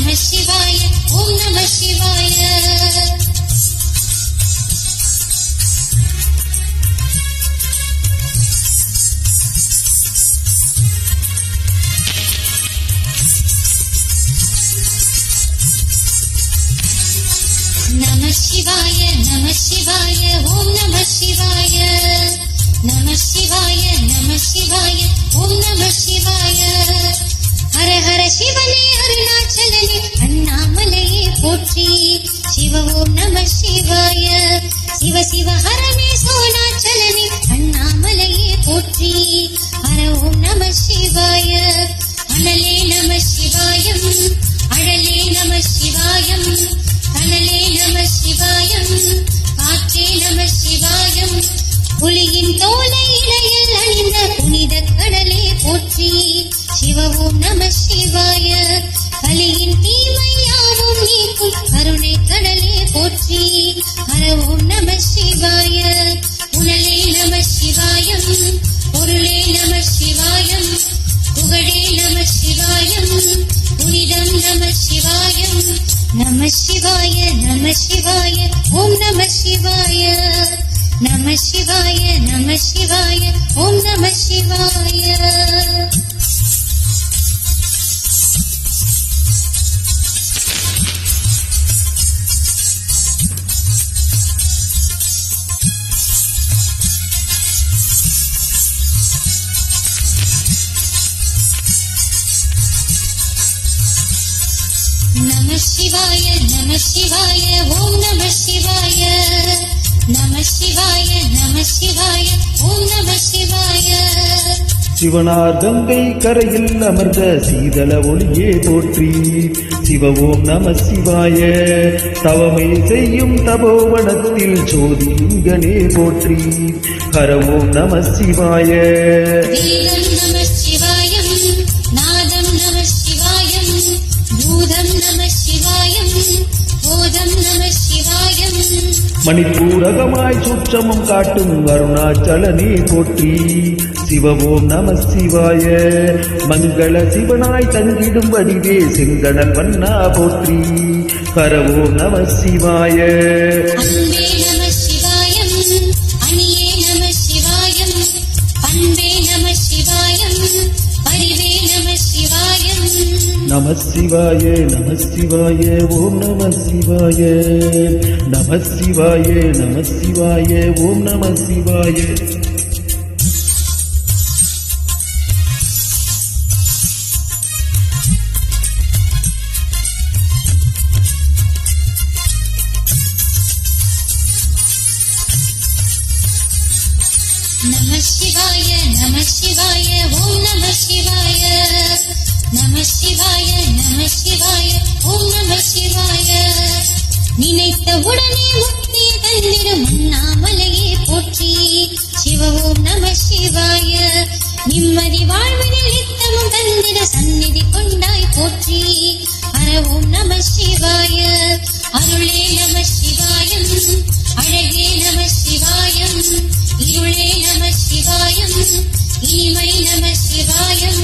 நம சிவாய ஓம் நம சிவாய. நம சிவாய நம சிவாய ஓம் நம சிவாய. நம சிவாய நம சிவாய ஓம் நம சிவாய. ஹர ஹர சிவனே அருணாச்சலனே அண்ணாமலையே போற்றி. சிவ ஓம் நம சிவாய. சிவ சிவ ஹரனே சோனாச்சலனே அண்ணாமலையே போற்றி. ஹர ஓம் நம சிவாய. அனலே நம சிவாயம் அழலே நம சிவாயம். அனலே நம சிவாயம் காற்றே நம சிவாயம். புலியின் தோலை இலையில் அணிந்த புனித கடலே போற்றி. சிவ ஓம் நம சிவாய. கலியின் தீமை யாவும் நீக்கும் கருணை கடலே போற்றி. ஹர ஓம் நம சிவாய. உணலே நம சிவாயம் பொருளே நம சிவாயம். புகழே நம சிவாயம் புனிதம் நம சிவாயம். நம சிவாய நம சிவாய ஓம் நம சிவாய. நம சிவாய நம சிவாய ஓம் நம சிவாய. நம சிவாய நம சிவாய ஓம் நம சிவாய. நம சிவாய நம சிவாய ஓம் நம சிவாய. சிவனார் கங்கை கரையில் அமர்ந்த சீதள ஒளியே போற்றி. சிவ ஓம் நம சிவாய. தவமே செய்யும் தபோவனத்தில் சோதிங்கனே போற்றி. ஹர ஓம் நம சிவாய. வேதம் நம சிவாயம் நாதம் நம சிவாயம். பூதம் நம சிவாயம் போதம் நம சிவாயம். மணிப்பூரகமாய் சுற்றமும் காட்டும் அருணாச்சலனே போற்றி. சிவ ஓம் நம சிவாய. மங்கள சிவனாய் தங்கிடும் வடிவே செங்கடல் வண்ணா போற்றி. ஹர ஓம் நம சிவாய. அன்பே நம சிவாயம் அணியே நம சிவாயம். அன்பே நம சிவாயம் பரிவே நம சிவாயம். நம சிவாய நம சிவாய ஓம் நம சிவாய. நம சிவாய நம சிவாய ஓம் நம சிவாய. நம சிவாய நம சிவாய ஓம் நம சிவாய. நம சிவாய நம சிவாய ஓம் நம சிவாய. நினைத்த உடனே முக்தி தந்திடும் அண்ணாமலையே போற்றி. சிவ ஓம் நம சிவாய. நிம்மதி வாழ்வினில் நித்தமும் தந்திட சந்நிதி கொண்டாய் போற்றி. ஹர ஓம் நம சிவாய. அருளே நம சிவாயம் அழகே நம சிவாயம். இருளே நம சிவாயம் இனிமை நம சிவாயம்.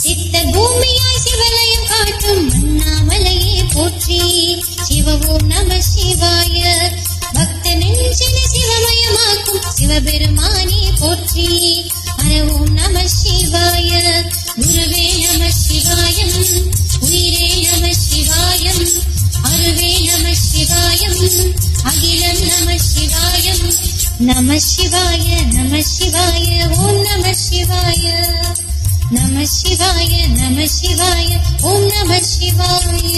சித்த பூமியாய் சிவலயம் காட்டும் அண்ணாமலையே போற்றி. சிவ ஓம் நம சிவாய. பக்த நெஞ்சினை சிவமயமாக்கும் சிவபெருமானே போற்றி. ஹர ஓம் நம சிவாய. குருவே நம சிவாயம் உயிரே நம சிவாயம். அருவே நம சிவாயம் அகிலம் நம சிவாயம். நம சிவாய நம சிவாய ஓம் நம சிவாய. நம சிவாய நம சிவாய ஓம் நம சிவாய.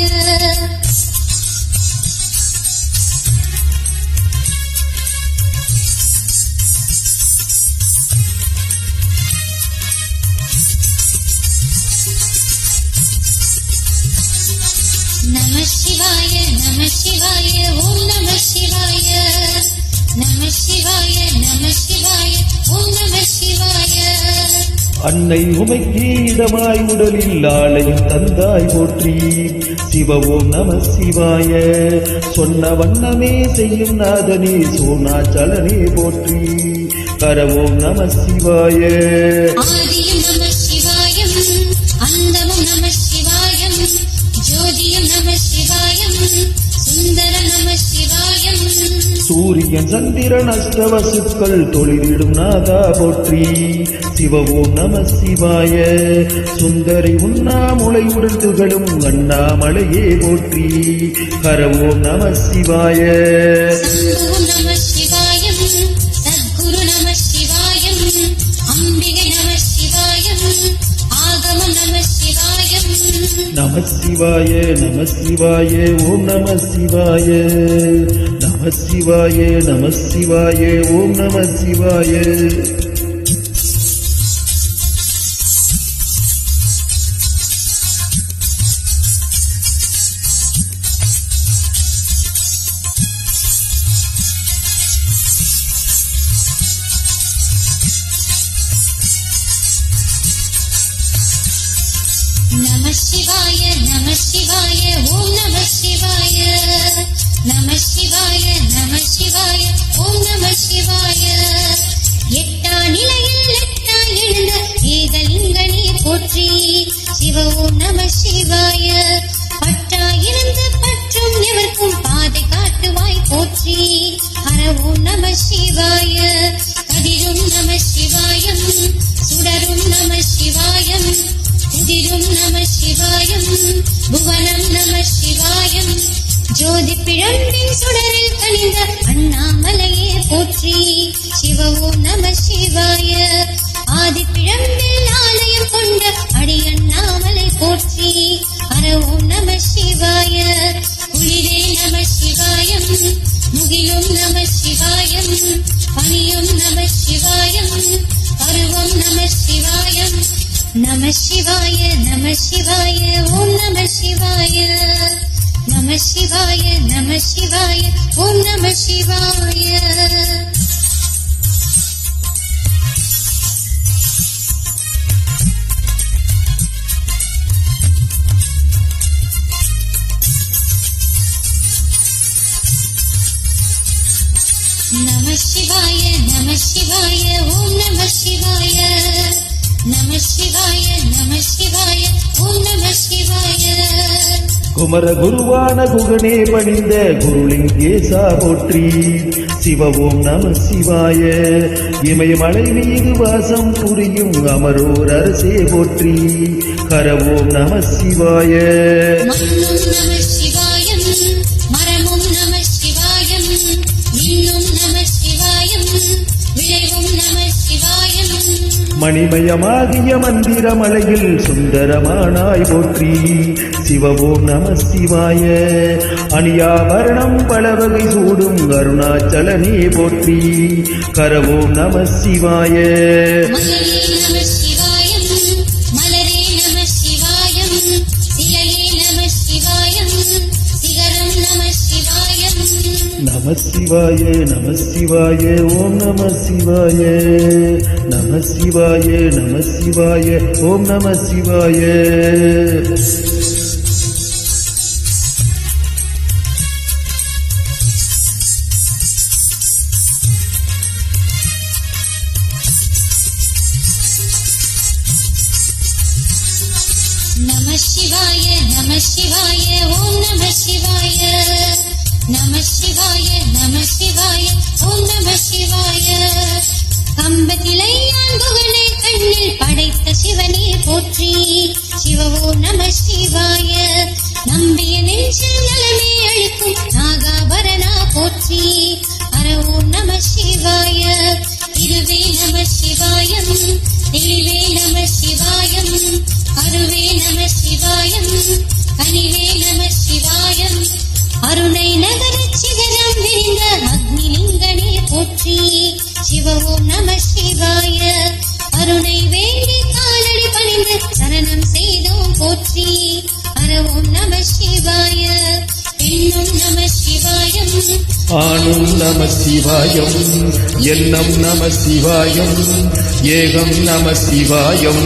நம சிவாய நம சிவாய ஓம் நம சிவாய. நம சிவாய நம சிவாய ஓம் நம சிவாய. அன்னை உமைக்கு இடமாய் உடலில் ஆளையும் தந்தாய் போற்றி. சிவ ஓம் நம சிவாய. சொன்ன வண்ணமே செய்யும் நாதனே சோனாச்சலனே போற்றி. ஹர ஓம் நம சிவாய. ஆதியும் நம சிவாயம் அந்தமும் நம சிவாயம். ஜோதியும் நம சிவாயம் சுந்தர நம சிவாயம் சூரியன் சந்திரன் அஷ்டவசுக்கள் தொழிலிடும் நாதா போற்றி சிவ ஓம் நம சிவாய சுந்தரி உண்ணாமுலையுடன் துகளும் அண்ணாமலையே போற்றி ஹர ஓம் நம சிவாய சம்புவும் நம சிவாயம் சத்குரு நம சிவாயம் அம்பிகை நம சிவாயம் ஆகமம் நம சிவாயம் நம சிவாய நம சிவாய ஓம் நம சிவாய நம சிவாய நம சிவாய ஓம் நம சிவாய நம சிவாய நம சிவாய ஓம் நம சிவாய நம சிவாய நம சிவாய ஓம் நம சிவாய எட்டா நிலையில் எட்டா எழுந்த ஏகலிங்கனே போற்றி சிவ ஓம் நம சிவாய பட்டா இருந்து பற்றும் எவர்க்கும் பாதை காட்டுவாய் போற்றி ஹர ஓம் நம சிவாய கதிரும் நம சிவாயம் சுடரும் நம சிவாயம் உதிரும் நம சிவாயம் புவனம் நம சிவாயம் ஜோதி பிழம்பின் சுடரில் கனிந்த அண்ணாமலையே போற்றி சிவ ஓம் நம சிவாய ஆதி பிழம்பில் ஆலயம் கொண்ட அடி அண்ணாமலை போற்றி ஹர ஓம் நம சிவாய குளிரே நம சிவாயம் முகிலும் நம சிவாயம் பனியும் நம சிவாயம் பருவம் நம சிவாயம் நம சிவாய நம சிவாய ஓம் நம சிவாய நம சிவாய நம சிவாய ஓம் நம சிவாய நம சிவாய நம சிவாய ஓம் நம சிவாய நம சிவாய நம சிவாய ஓம் நம சிவாய குமர குருவான குகனே பணிந்த குருலிங்கேசா போற்றி சிவ ஓம் நம சிவாய இமயமலை மீது வாசம் புரியும் அமரோர் அரசே போற்றி ஹர ஓம் நம சிவாய மண்ணும் நம சிவாயம் மரமும் நம சிவாயம் விண்ணும் நம சிவாயம் விளைவும் நம சிவாயம் மணிமயமாகிய மந்திரமலையில் சுந்தரமானாய் போற்றி சிவ ஓம் நம சிவாய அணியாபரணம் பலவகை சூடும் அருணாச்சலனே போற்றி ஹர ஓம் நம சிவாய மகளே நம சிவாயம் மலரே நம சிவாயம் சிலையே நம சிவாயம் சிகரம் நம சிவாயம் நம சிவாய நம சிவாய ஓம் நம சிவாய நம சிவாய நம சிவாய ஓம் நம சிவாய நம சிவாய நம சிவாய ஓம் நம சிவாய நம சிவாய நம சிவாய ஓம் நம சிவாய கம்பத்திலையான் குகனே கண்ணில் படைத்த சிவனே போற்றி சிவ ஓம் நம சிவாய நம்பிய நெஞ்சில் நலமே அளிக்கும் நாகாபரணா போற்றி ஹர ஓம் நம சிவாய திருவே நம சிவாயம் தெளிவே நம சிவாயம் அருவே நம சிவாயம் கனிவே நம சிவாயம் அருணை நகர சிகரம் விரிந்த அக்னிலிங்கனே போற்றி சிவ ஓம் நம சிவாய அருணை வேண்டி காலடி பணிந்து சரணம் செய்தோம் போற்றி ஹர ஓம் நம சிவாய பெண்ணும் நம சிவாயம் ஆணும் நம சிவாயம் எண்ணம் நம சிவாயம் ஏகம் நம சிவாயம்